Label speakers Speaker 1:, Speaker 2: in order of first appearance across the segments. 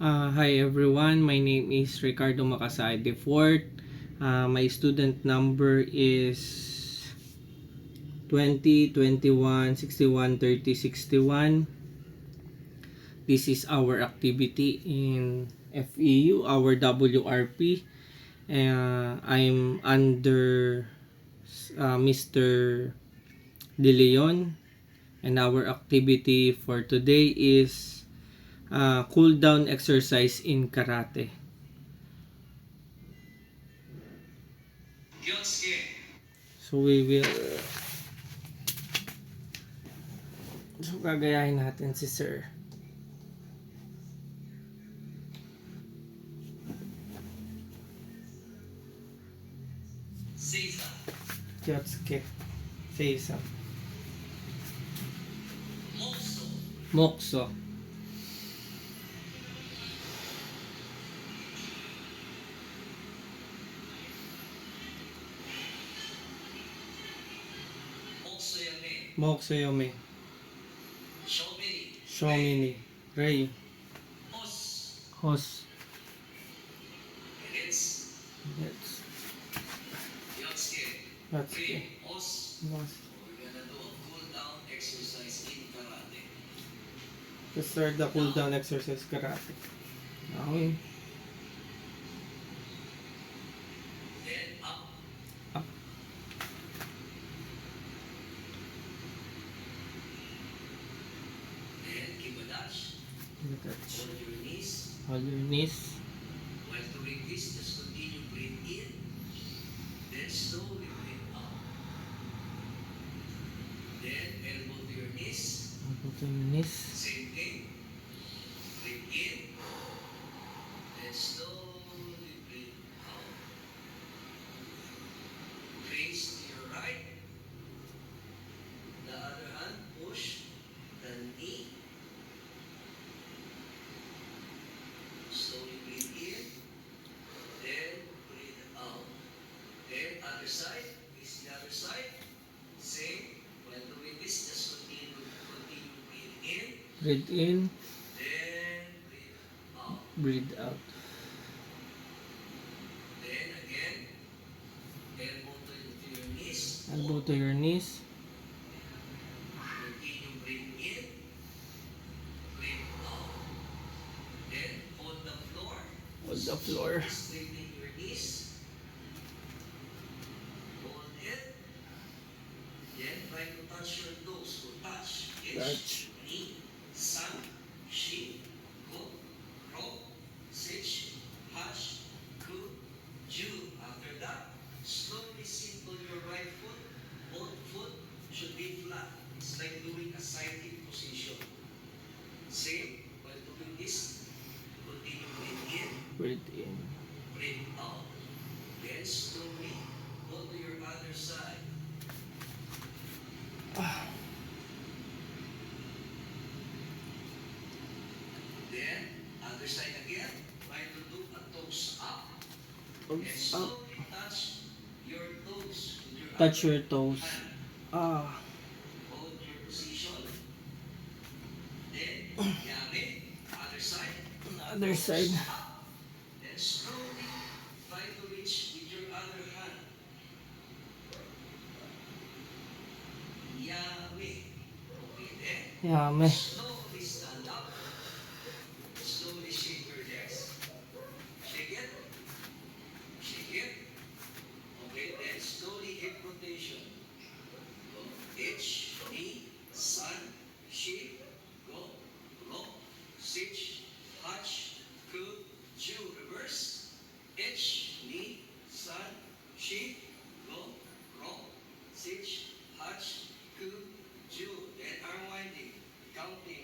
Speaker 1: Hi everyone, my name is Ricardo Macasay IV. My student number is 20 21 61 30 61. This is our activity in FEU, our WRP. I'm under Mr. De Leon, and our activity for today is cool down exercise in karate. So gagayahin natin si Sir. Kyotsuke. Seiza. Mokso. Moksoyome. Shomini. Rei. Hos. Let's. Yotsuke. Mos. To start the cool down exercise karate. Okay. Up. Touch. Hold your knees.
Speaker 2: While doing this, just continue breathe in, then slowly breathe out. Then elbow to your knees.
Speaker 1: Elbow to your knees.
Speaker 2: Same thing. Breathe in, then slowly breathe out. Face to your right. The other hand, push the knee. Slowly breathe in, then breathe out. Then other side, face the other side. Same. When doing this, just continue breathe in.
Speaker 1: Breathe in.
Speaker 2: Then breathe out.
Speaker 1: Breathe out.
Speaker 2: Then again, elbow to your knees.
Speaker 1: Elbow to your knees.
Speaker 2: Continue breathe in. Breathe out. Then hold the floor.
Speaker 1: Hold the floor.
Speaker 2: Straighten your knees. Hold it. Then try to touch your toes. So touch.
Speaker 1: Touch.
Speaker 2: Knee. San. Shi. Go. Ro. Sich. Hash. Ku. Ju. After that, slowly sit on your right foot. Both foot should be flat. It's like doing a side hip position. Same. While doing this, continue breathe in.
Speaker 1: Breathe in.
Speaker 2: Breathe out. Then slowly go to your other side. Then other side again. Try to do a toes up. And
Speaker 1: Up.
Speaker 2: slowly touch your toes with your
Speaker 1: Touch
Speaker 2: other
Speaker 1: your toes.
Speaker 2: hand. Hold your position. Then yame. Other side.
Speaker 1: Other side.
Speaker 2: Toes up. Then slowly try to reach with your other hand. Yame. Okay, then
Speaker 1: Yame.
Speaker 2: slowly stand up. Slowly shake your legs. Shake it. Shake it. Okay, then slowly hip rotation. Go. H, knee, san, shi, go, ro, sich, hach, ku, ju. Reverse. H, knee, san, shi, go, ro, sich, hach, ku, ju. Then arm winding. Counting.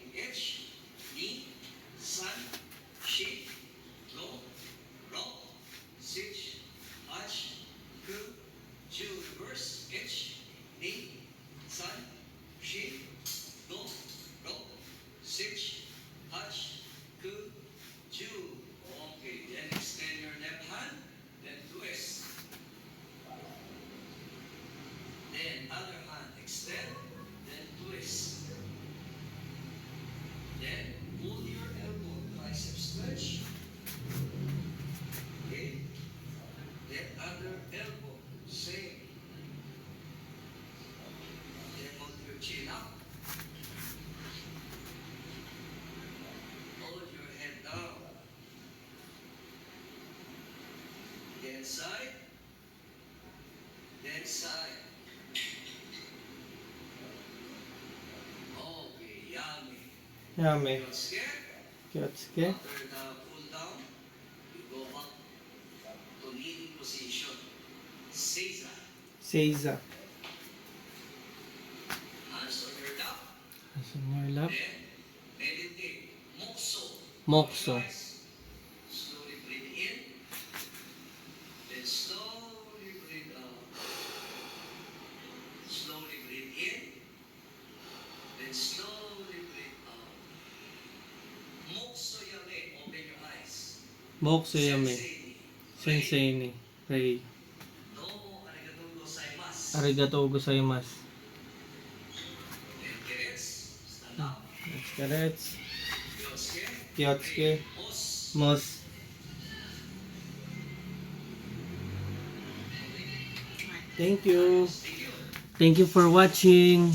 Speaker 2: Then side. Then side. Okay, yummy.
Speaker 1: Yummy.
Speaker 2: You're scared?
Speaker 1: Kyotsuke.
Speaker 2: After the cool down, you go up to kneeling position. Seiza.
Speaker 1: Seiza.
Speaker 2: Hands on your lap.
Speaker 1: Hands on your lap.
Speaker 2: Then meditate. Mokso.
Speaker 1: Mokso.
Speaker 2: Relax. Slowly breathe in. Then slowly breathe out. Slowly breathe in. Then slowly breathe out. Mokso yame. Open your eyes.
Speaker 1: Mokso yame.
Speaker 2: Sensei.
Speaker 1: Sensei ni. Pray.
Speaker 2: Domo arigatou gozaimasu.
Speaker 1: Arigatou gozaimasu.
Speaker 2: Then Terence, stand up.
Speaker 1: Let's carrots.
Speaker 2: Kyotsuke.
Speaker 1: Kyotsuke.
Speaker 2: Mos.
Speaker 1: Mos. Thank you.
Speaker 2: Thank you.
Speaker 1: Thank you for watching.